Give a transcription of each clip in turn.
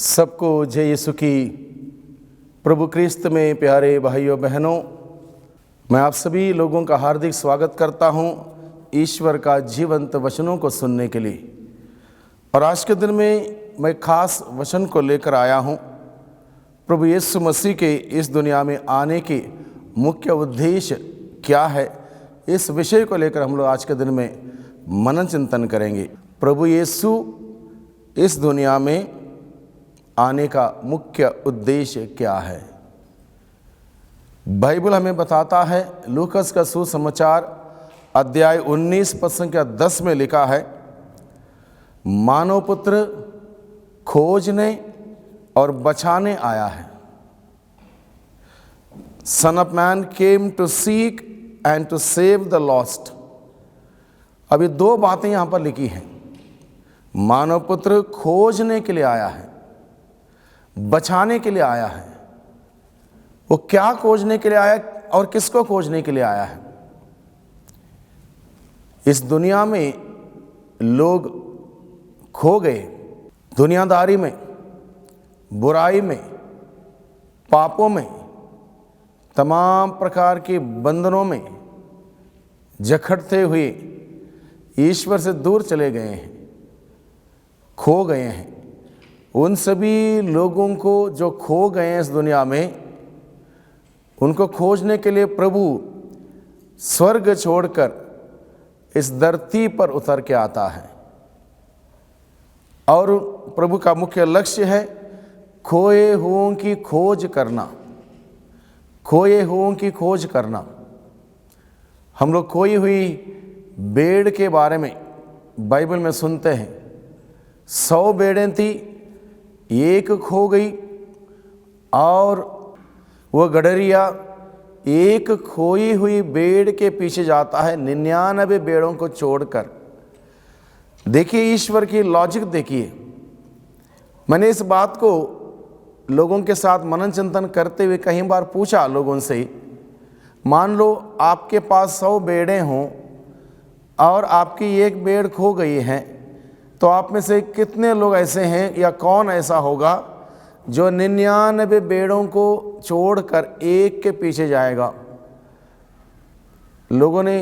सबको जय यीशु की। प्रभु क्रिस्त में प्यारे भाइयों बहनों, मैं आप सभी लोगों का हार्दिक स्वागत करता हूं ईश्वर का जीवंत वचनों को सुनने के लिए। और आज के दिन में मैं खास वचन को लेकर आया हूं। प्रभु यीशु मसीह के इस दुनिया में आने के मुख्य उद्देश्य क्या है, इस विषय को लेकर हम लोग आज के दिन में मनन चिंतन करेंगे। प्रभु यीशु इस दुनिया में आने का मुख्य उद्देश्य क्या है। बाइबल हमें बताता है, लूकस का सुसमाचार अध्याय 19 पद संख्या 10 में लिखा है, मानव पुत्र खोजने और बचाने आया है। Son of man came to seek and to save the lost. अभी दो बातें यहां पर लिखी हैं। मानव पुत्र खोजने के लिए आया है, बचाने के लिए आया है। वो क्या खोजने के लिए आया और किसको खोजने के लिए आया है? इस दुनिया में लोग खो गए, दुनियादारी में, बुराई में, पापों में, तमाम प्रकार के बंधनों में जकड़ते हुए ईश्वर से दूर चले गए हैं, खो गए हैं। उन सभी लोगों को जो खो गए हैं इस दुनिया में, उनको खोजने के लिए प्रभु स्वर्ग छोड़कर इस धरती पर उतर के आता है। और प्रभु का मुख्य लक्ष्य है खोए हुओं की खोज करना, खोए हुओं की खोज करना। हम लोग खोई हुई भेड़ के बारे में बाइबल में सुनते हैं। 100 भेड़ें थी, एक खो गई, और वह गडरिया एक खोई हुई भेड़ के पीछे जाता है 99 भेड़ों को छोड़कर। देखिए ईश्वर की लॉजिक देखिए। मैंने इस बात को लोगों के साथ मनन चिंतन करते हुए कई बार पूछा लोगों से, मान लो आपके पास 100 भेड़ें हों और आपकी एक भेड़ खो गई है, तो आप में से कितने लोग ऐसे हैं या कौन ऐसा होगा जो 99 भेड़ों को छोड़कर एक के पीछे जाएगा? लोगों ने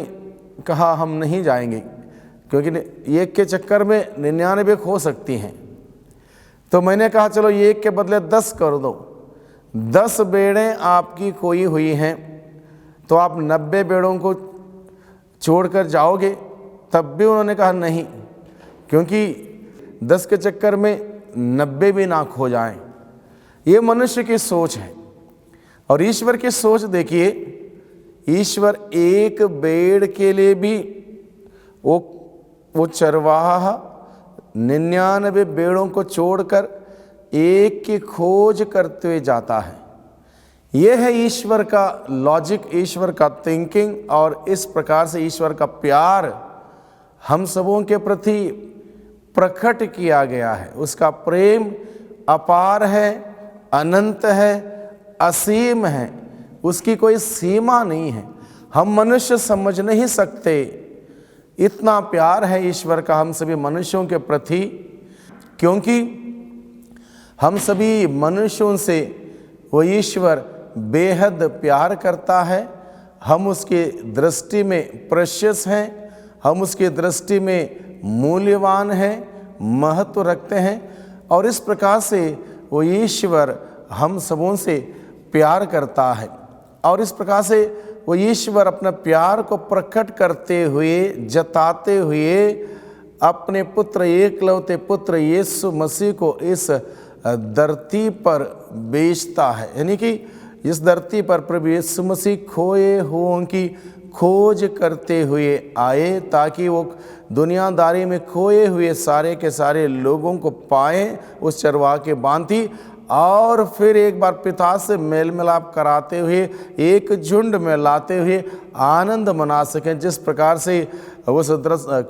कहा हम नहीं जाएंगे, क्योंकि एक के चक्कर में 99 खो सकती हैं। तो मैंने कहा चलो एक के बदले 10 कर दो। 10 भेड़ें आपकी खोई हुई हैं, तो आप 90 भेड़ों को छोड़कर जाओगे? तब भी उन्होंने कहा नहीं, क्योंकि 10 के चक्कर में 90 भी ना खो जाएं। ये मनुष्य की सोच है। और ईश्वर की सोच देखिए, ईश्वर एक भेड़ के लिए भी वो चरवाहा 99 भेड़ों को छोड़कर एक की खोज करते हुए जाता है। यह है ईश्वर का लॉजिक, ईश्वर का थिंकिंग। और इस प्रकार से ईश्वर का प्यार हम सबों के प्रति प्रकट किया गया है। उसका प्रेम अपार है, अनंत है, असीम है, उसकी कोई सीमा नहीं है। हम मनुष्य समझ नहीं सकते, इतना प्यार है ईश्वर का हम सभी मनुष्यों के प्रति। क्योंकि हम सभी मनुष्यों से वो ईश्वर बेहद प्यार करता है। हम उसके दृष्टि में प्रेशियस हैं, हम उसकी दृष्टि में मूल्यवान हैं, महत्व रखते हैं। और इस प्रकार से वो ईश्वर हम सबों से प्यार करता है। और इस प्रकार से वो ईश्वर अपना प्यार को प्रकट करते हुए, जताते हुए अपने पुत्र, एकलौते पुत्र यीशु मसीह को इस धरती पर भेजता है। यानी कि इस धरती पर प्रभु यीशु मसीह खोए हुओं की खोज करते हुए आए, ताकि वो दुनियादारी में खोए हुए सारे के सारे लोगों को पाएं उस चरवाह के भांति, और फिर एक बार पिता से मेल मिलाप कराते हुए एक झुंड में लाते हुए आनंद मना सकें। जिस प्रकार से उस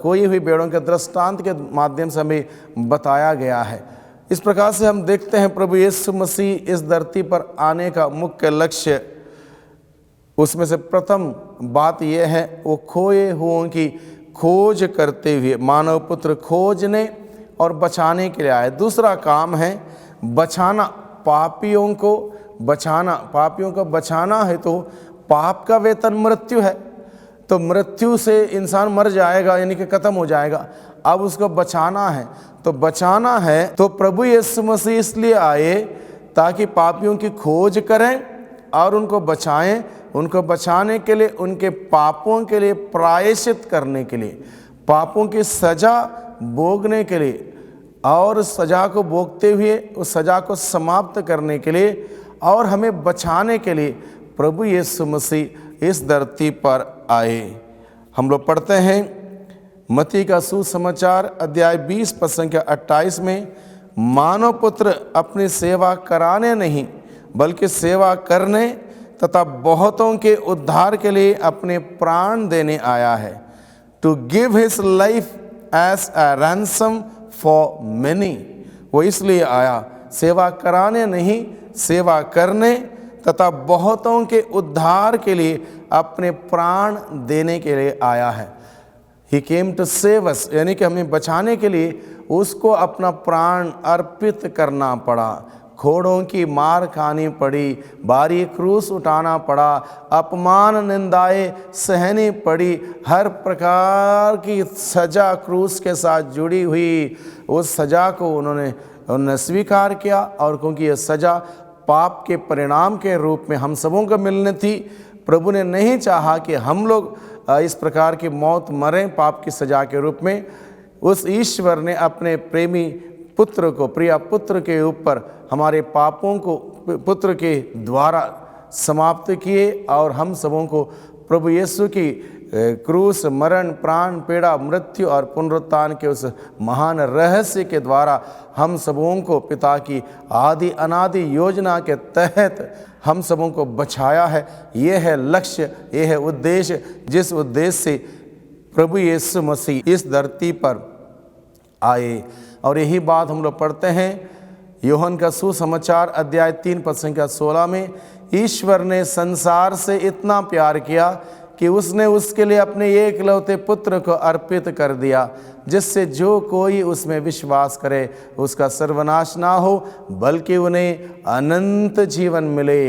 खोई हुई भेड़ों के दृष्टांत के माध्यम से हमें बताया गया है। इस प्रकार से हम देखते हैं प्रभु यीशु मसीह इस धरती पर आने का मुख्य लक्ष्य, उसमें से प्रथम बात यह है, वो खोए हुओं की खोज करते हुए मानव पुत्र खोजने और बचाने के लिए आए। दूसरा काम है बचाना, पापियों को बचाना है तो पाप का वेतन मृत्यु है, तो मृत्यु से इंसान मर जाएगा, यानी कि खत्म हो जाएगा। अब उसको बचाना है, तो बचाना है तो प्रभु यीशु मसीह इसलिए आए ताकि पापियों की खोज करें और उनको बचाएं। उनको बचाने के लिए, उनके पापों के लिए प्रायश्चित करने के लिए, पापों की सज़ा भोगने के लिए और सज़ा को भोगते हुए उस सज़ा को समाप्त करने के लिए और हमें बचाने के लिए प्रभु यीशु मसीह इस धरती पर आए। हम लोग पढ़ते हैं मत्ती का सुसमाचार अध्याय 20 पद संख्या 28 में, मानव पुत्र अपनी सेवा कराने नहीं बल्कि सेवा करने तथा बहुतों के उद्धार के लिए अपने प्राण देने आया है। To give his life as a ransom for many. वो इसलिए आया सेवा कराने नहीं, सेवा करने तथा बहुतों के उद्धार के लिए अपने प्राण देने के लिए आया है। He came to save us, यानी कि हमें बचाने के लिए उसको अपना प्राण अर्पित करना पड़ा। घोड़ों की मार खानी पड़ी, भारी क्रूस उठाना पड़ा, अपमान निंदाएं सहनी पड़ी, हर प्रकार की सज़ा क्रूस के साथ जुड़ी हुई उस सज़ा को उन्होंने स्वीकार किया। और क्योंकि यह सज़ा पाप के परिणाम के रूप में हम सबों को मिलनी थी, प्रभु ने नहीं चाहा कि हम लोग इस प्रकार की मौत मरें पाप की सज़ा के रूप में। उस ईश्वर ने अपने प्रेमी पुत्र को, प्रिय पुत्र के ऊपर हमारे पापों को पुत्र के द्वारा समाप्त किए और हम सबों को प्रभु यीशु की क्रूस, मरण, प्राण, पीड़ा, मृत्यु और पुनरुत्थान के उस महान रहस्य के द्वारा हम सबों को पिता की आदि अनादि योजना के तहत हम सबों को बचाया है। ये है लक्ष्य, ये है उद्देश्य, जिस उद्देश्य से प्रभु यीशु मसीह इस धरती पर आए। और यही बात हम लोग पढ़ते हैं यूहन्ना का सुसमाचार अध्याय 3 पद संख्या 16 में, ईश्वर ने संसार से इतना प्यार किया कि उसने उसके लिए अपने एकलौते पुत्र को अर्पित कर दिया, जिससे जो कोई उसमें विश्वास करे उसका सर्वनाश ना हो बल्कि उन्हें अनंत जीवन मिले।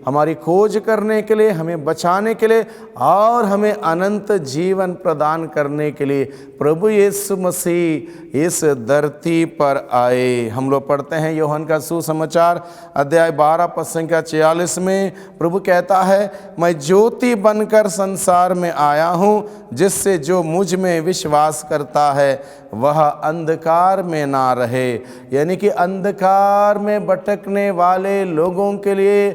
हमारी खोज करने के लिए, हमें बचाने के लिए और हमें अनंत जीवन प्रदान करने के लिए प्रभु यीशु मसीह इस धरती पर आए। हम लोग पढ़ते हैं यूहन्ना का सुसमाचार अध्याय 12 पद संख्या 46 में, प्रभु कहता है, मैं ज्योति बनकर संसार में आया हूँ, जिससे जो मुझ में विश्वास करता है वह अंधकार में ना रहे। यानी कि अंधकार में भटकने वाले लोगों के लिए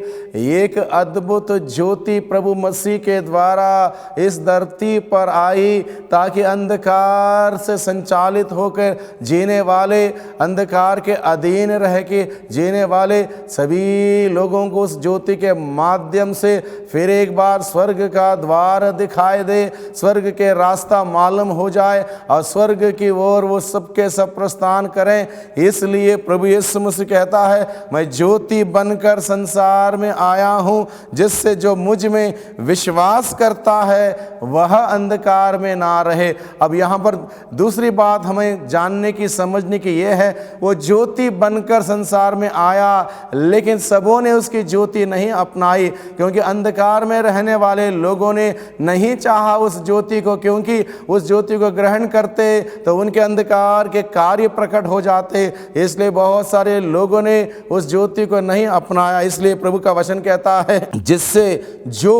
एक अद्भुत ज्योति प्रभु मसीह के द्वारा इस धरती पर आई, ताकि अंधकार से संचालित होकर जीने वाले, अंधकार के अधीन रह के जीने वाले सभी लोगों को उस ज्योति के माध्यम से फिर एक बार स्वर्ग का द्वार दिखाई दे, स्वर्ग के रास्ता मालूम हो जाए और स्वर्ग की ओर वो सबके सब प्रस्थान करें। इसलिए प्रभु यीशु मसीह कहता है, मैं ज्योति बनकर संसार में आया हूँ, जिससे जो मुझ में विश्वास करता है वह अंधकार में ना रहे। अब यहाँ पर दूसरी बात हमें जानने की, समझने की ये है, वो ज्योति बनकर संसार में आया, लेकिन सबों ने उसकी ज्योति नहीं अपनाई, क्योंकि अंधकार में रहने वाले लोगों ने नहीं चाहा उस ज्योति को, क्योंकि उस ज्योति को ग्रहण करते तो उनके अंधकार के कार्य प्रकट हो जाते। इसलिए बहुत सारे लोगों ने उस ज्योति को नहीं अपनाया। इसलिए प्रभु का वचन कहता है, जिससे जो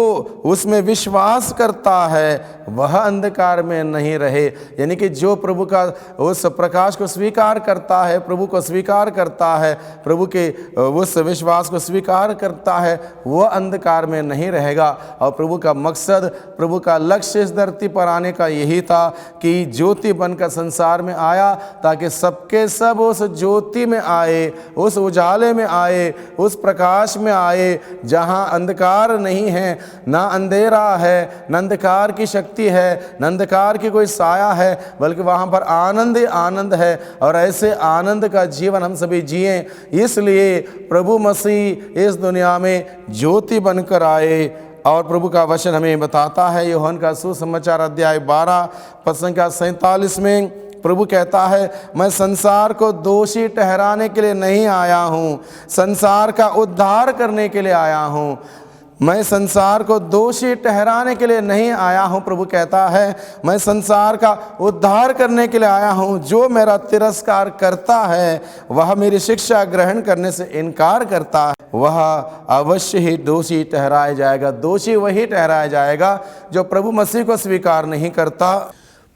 उसमें विश्वास करता है वह अंधकार में नहीं रहे। यानी कि जो प्रभु का उस प्रकाश को स्वीकार करता है, प्रभु को स्वीकार करता है, प्रभु के उस विश्वास को स्वीकार करता है, वह अंधकार में नहीं रहेगा। और प्रभु का मकसद, प्रभु का लक्ष्य इस धरती पर आने का यही था कि ज्योति बनकर संसार में आया, ताकि सबके सब उस ज्योति में आए, उस उजाले में आए, उस प्रकाश में आए, जहाँ अंधकार नहीं है, ना अंधेरा है, न अंधकार की शक्ति है, न अंधकार की कोई साया है, बल्कि वहाँ पर आनंद ही आनंद है। और ऐसे आनंद का जीवन हम सभी जिएं, इसलिए प्रभु मसीह इस दुनिया में ज्योति बनकर आए। और प्रभु का वचन हमें बताता है यूहन्ना का सुसमाचार अध्याय 12 पद संख्या 47 में, प्रभु कहता है, मैं संसार को दोषी ठहराने के लिए नहीं आया हूँ, संसार का उद्धार करने के लिए आया हूँ। मैं संसार को दोषी ठहराने के लिए नहीं आया हूँ। प्रभु कहता है, मैं संसार का उद्धार करने के लिए आया हूँ। जो मेरा तिरस्कार करता है, वह मेरी शिक्षा ग्रहण करने से इनकार करता है, वह अवश्य ही दोषी ठहराया जाएगा। दोषी वही ठहराया जाएगा जो प्रभु मसीह को स्वीकार नहीं करता,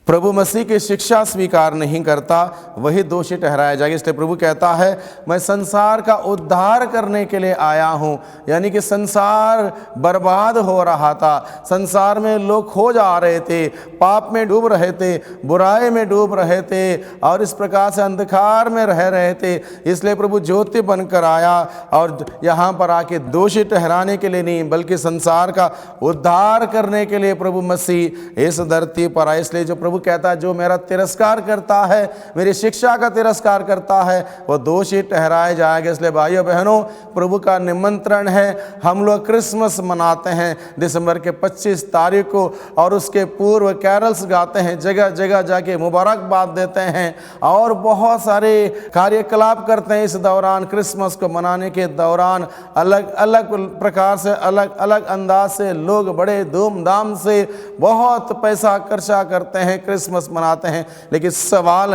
प्रभु मसीह की शिक्षा स्वीकार नहीं करता, वही दोषी ठहराया जाएगा। इसलिए प्रभु कहता है, मैं संसार का उद्धार करने के लिए आया हूँ। यानी कि संसार बर्बाद हो रहा था, संसार में लोग खो जा रहे थे, पाप में डूब रहे थे, बुराई में डूब रहे थे और इस प्रकार से अंधकार में रह रहे थे। इसलिए प्रभु ज्योति बनकर आया और यहाँ पर आके दोषी ठहराने के लिए नहीं, बल्कि संसार का उद्धार करने के लिए प्रभु मसीह इस धरती पर आए। इसलिए जो प्रभु कहता है, जो मेरा तिरस्कार करता है, मेरी शिक्षा का तिरस्कार करता है, वो दोषी ठहराया जाएगा। इसलिए भाइयों बहनों, प्रभु का निमंत्रण है। हम लोग क्रिसमस मनाते हैं दिसंबर के 25 तारीख को और उसके पूर्व कैरल्स गाते हैं, जगह जगह जाके मुबारकबाद देते हैं और बहुत सारे कार्यकलाप करते हैं। इस दौरान, क्रिसमस को मनाने के दौरान अलग अलग प्रकार से, अलग अलग अंदाज से लोग बड़े धूमधाम से बहुत पैसा खर्चा करते हैं, क्रिसमस मनाते हैं। लेकिन सवाल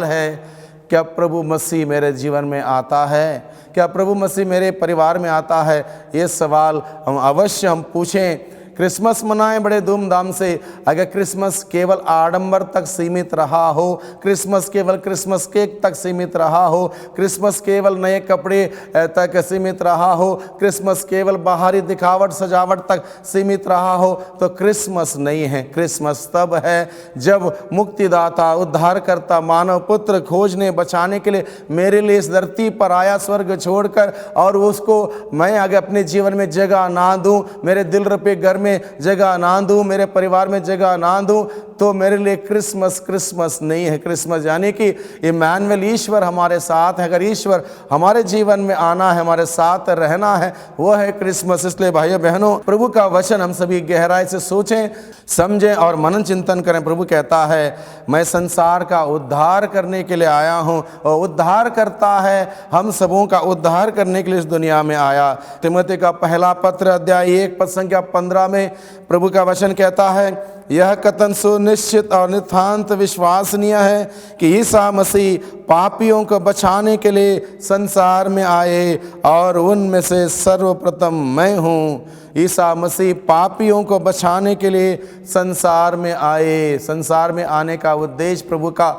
है, क्या प्रभु मसीह मेरे जीवन में आता है? क्या प्रभु मसीह मेरे परिवार में आता है? ये सवाल हम अवश्य पूछें। क्रिसमस मनाएं बड़े धूमधाम से। अगर क्रिसमस केवल आडंबर तक सीमित रहा हो, क्रिसमस केवल क्रिसमस केक तक सीमित रहा हो, क्रिसमस केवल नए कपड़े तक सीमित रहा हो, क्रिसमस केवल बाहरी दिखावट सजावट तक सीमित रहा हो, तो क्रिसमस नहीं है। क्रिसमस तब है जब मुक्तिदाता, उद्धारकर्ता, मानव पुत्र खोजने बचाने के लिए मेरे लिए इस धरती पर आया स्वर्ग छोड़कर, और उसको मैं अगर अपने जीवन में जगह ना दूं, मेरे दिल रुपये घर में जगह ना दूं, मेरे परिवार में जगह ना दूं, तो मेरे लिए क्रिसमस नहीं है। क्रिसमस यानी कि इम्मानुएल, ईश्वर हमारे साथ है। अगर ईश्वर हमारे जीवन में आना है, हमारे साथ रहना है, वो है क्रिसमस। इसलिए भाइयों बहनों, प्रभु का वचन हम सभी गहराई से सोचें, समझें और मनन चिंतन करें। प्रभु कहता है, मैं संसार का उद्धार करने के लिए आया हूँ, और उद्धार करता है, हम सबों का उद्धार करने के लिए इस दुनिया में आया। तिमोथी का पहला पत्र अध्याय 1 पद संख्या 15 में प्रभु का वचन कहता है, यह कथन सुनिश्चित और नितांत विश्वसनीय है कि ईसा मसीह पापियों को बचाने के लिए संसार में आए, और उनमें से सर्वप्रथम मैं हूँ। ईसा मसीह पापियों को बचाने के लिए संसार में आए। संसार में आने का उद्देश्य प्रभु का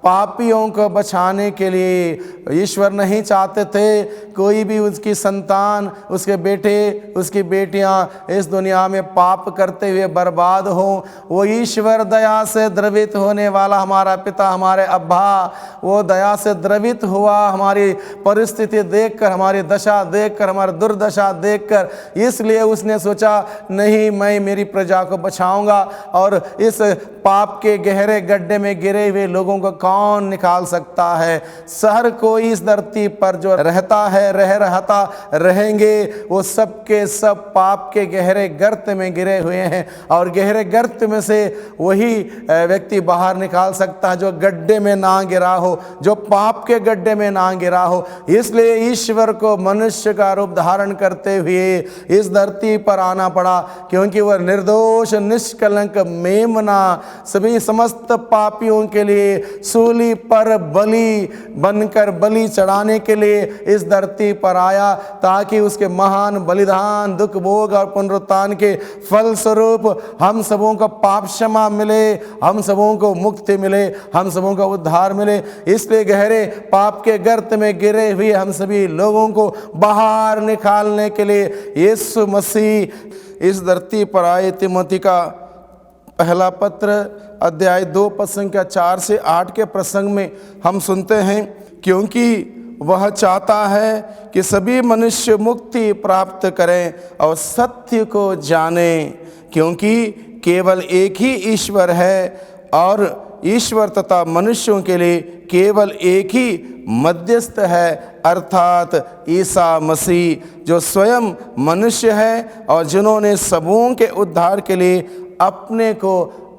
पापियों को बचाने के लिए। ईश्वर नहीं चाहते थे कोई भी उसकी संतान, उसके बेटे, उसकी बेटियां इस दुनिया में पाप करते हुए बर्बाद हो। वो ईश्वर दया से द्रवित होने वाला हमारा पिता, हमारे अब्बा, वो दया से द्रवित हुआ हमारी परिस्थिति देखकर, हमारी दशा देखकर, हमारी दुर्दशा देखकर। इसलिए उसने सोचा, नहीं, मैं मेरी प्रजा को बचाऊंगा, और इस पाप के गहरे गड्ढे में गिरे हुए लोगों को कौन निकाल सकता है। हर कोई इस धरती पर जो रहता है, रहेंगे, वो सब के सब पाप के गहरे गर्त में गिरे हुए हैं, और गहरे गर्त में से वही व्यक्ति बाहर निकाल सकता है जो गड्ढे में ना गिरा हो, जो पाप के गड्ढे में ना गिरा हो। इसलिए ईश्वर को मनुष्य का रूप धारण करते हुए इस धरती पर आना पड़ा, क्योंकि वह निर्दोष निष्कलंक मेमना सभी समस्त पापियों के लिए सूली पर बलि बनकर बलि चढ़ाने के लिए इस धरती पर आया, ताकि उसके महान बलिदान, दुख भोग और पुनरुत्थान के फल स्वरूप हम सबों को पाप क्षमा मिले, हम सबों को मुक्ति मिले, हम सबों को उद्धार मिले। इसलिए गहरे पाप के गर्त में गिरे हुए हम सभी लोगों को बाहर निकालने के लिए यीशु मसीह इस धरती पर आए। तिमोथी का पहला पत्र अध्याय 2 पद संख्या 4 से 8 के प्रसंग में हम सुनते हैं, क्योंकि वह चाहता है कि सभी मनुष्य मुक्ति प्राप्त करें और सत्य को जानें, क्योंकि केवल एक ही ईश्वर है, और ईश्वर तथा मनुष्यों के लिए केवल एक ही मध्यस्थ है, अर्थात ईसा मसीह, जो स्वयं मनुष्य है और जिन्होंने सबों के उद्धार के लिए अपने को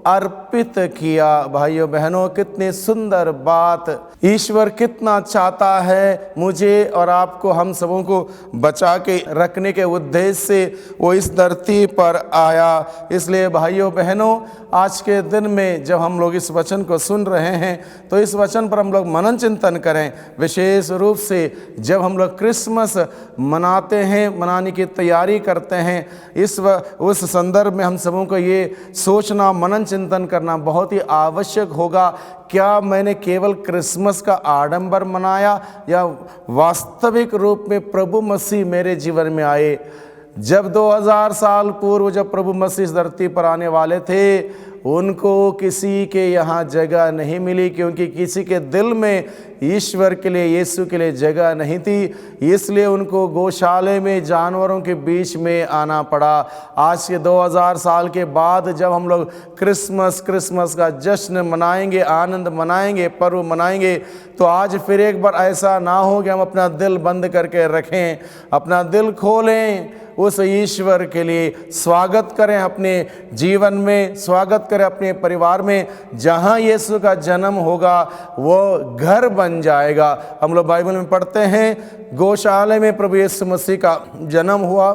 अर्पित किया। भाइयों बहनों, कितनी सुंदर बात। ईश्वर कितना चाहता है मुझे और आपको, हम सबों को बचा के रखने के उद्देश्य से वो इस धरती पर आया। इसलिए भाइयों बहनों, आज के दिन में जब हम लोग इस वचन को सुन रहे हैं तो इस वचन पर हम लोग मनन चिंतन करें। विशेष रूप से जब हम लोग क्रिसमस मनाते हैं, मनाने की तैयारी करते हैं, उस संदर्भ में हम सबों को ये सोचना, मनन चिंतन करना बहुत ही आवश्यक होगा। क्या मैंने केवल क्रिसमस का आडंबर मनाया या वास्तविक रूप में प्रभु मसीह मेरे जीवन में आए? जब 2000 साल पूर्व जब प्रभु मसीह इस धरती पर आने वाले थे, उनको किसी के यहाँ जगह नहीं मिली, क्योंकि किसी के दिल में ईश्वर के लिए, यीशु के लिए जगह नहीं थी। इसलिए उनको गौशाले में जानवरों के बीच में आना पड़ा। आज के 2000 साल के बाद जब हम लोग क्रिसमस का जश्न मनाएंगे, आनंद मनाएंगे, पर्व मनाएंगे, तो आज फिर एक बार ऐसा ना हो कि हम अपना दिल बंद करके रखें। अपना दिल खोलें, उस ईश्वर के लिए स्वागत करें, अपने जीवन में स्वागत करें, अपने परिवार में। जहाँ यीशु का जन्म होगा वो घर बन जाएगा। हम लोग बाइबल में पढ़ते हैं, गौशाले में प्रभु यीशु मसीह का जन्म हुआ,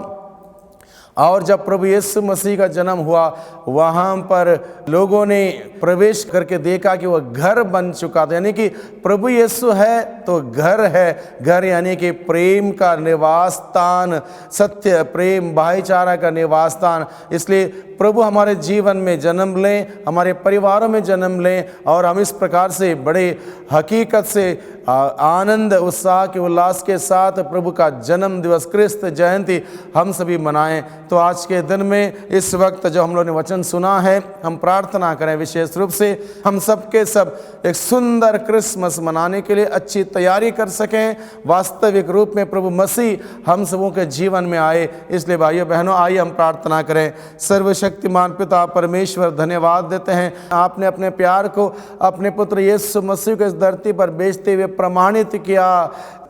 और जब प्रभु यीशु मसीह का जन्म हुआ, वहाँ पर लोगों ने प्रवेश करके देखा कि वह घर बन चुका था। यानी कि प्रभु यीशु है तो घर है। घर यानी कि प्रेम का निवास स्थान, सत्य, प्रेम, भाईचारा का निवास स्थान। इसलिए प्रभु हमारे जीवन में जन्म लें, हमारे परिवारों में जन्म लें, और हम इस प्रकार से बड़े हकीकत से आनंद, उत्साह के उल्लास के साथ प्रभु का जन्म दिवस, क्रिस्त जयंती हम सभी मनाएं। तो आज के दिन में, इस वक्त जो हम लोगों ने वचन सुना है, हम प्रार्थना करें विशेष रूप से हम सब के सब एक सुंदर क्रिसमस मनाने के लिए अच्छी तैयारी कर सकें। वास्तविक रूप में प्रभु मसीह हम सबों के जीवन में आए। इसलिए भाइयों बहनों, आइए हम प्रार्थना करें। सर्वशक्तिमान पिता परमेश्वर, धन्यवाद देते हैं, आपने अपने प्यार को अपने पुत्र यीशु मसीह को इस धरती पर भेजते हुए प्रमाणित किया,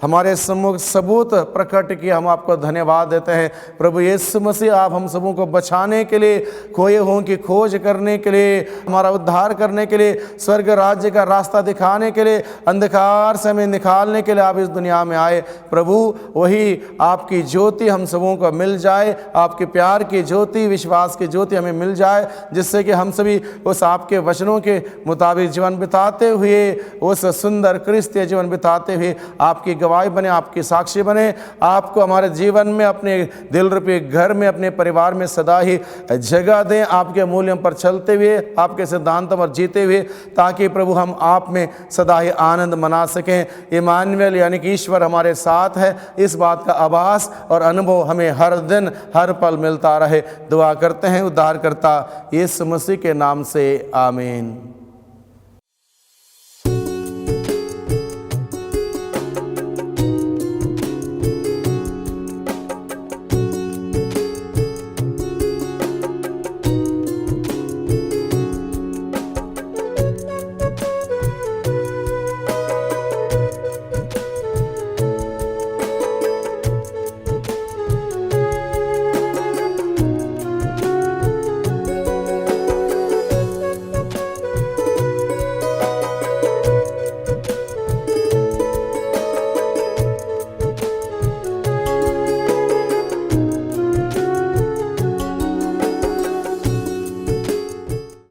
हमारे सम्मुख सबूत प्रकट किया। हम आपको धन्यवाद देते हैं प्रभु यीशु मसीह। आप हम सबों को बचाने के लिए, खोए हुओं की खोज करने के लिए, हमारा उद्धार करने के लिए, स्वर्ग राज्य का रास्ता दिखाने के लिए, अंधकार से हमें निकालने के लिए आप इस दुनिया में आए। प्रभु, वही आपकी ज्योति हम सबों को मिल जाए, आपके प्यार की ज्योति, विश्वास की ज्योति हमें मिल जाए, जिससे कि हम सभी उस आपके वचनों के मुताबिक जीवन बिताते हुए, उस सुंदर क्रिस्तीय जीवन बिताते हुए आपकी गवाही बने, आपके साक्षी बने। आपको हमारे जीवन में, अपने दिल रूपी घर में, अपने परिवार में सदा ही जगह दें, आपके मूल्यों पर चलते हुए, आपके सिद्धांतों पर जीते हुए, ताकि प्रभु हम आप में सदा ही आनंद मना सकें। इमानुएल यानी कि ईश्वर हमारे साथ है, इस बात का आभास और अनुभव हमें हर दिन हर पल मिलता रहे। दुआ करते हैं उद्धारकर्ता यीशु मसीह के नाम से, आमीन।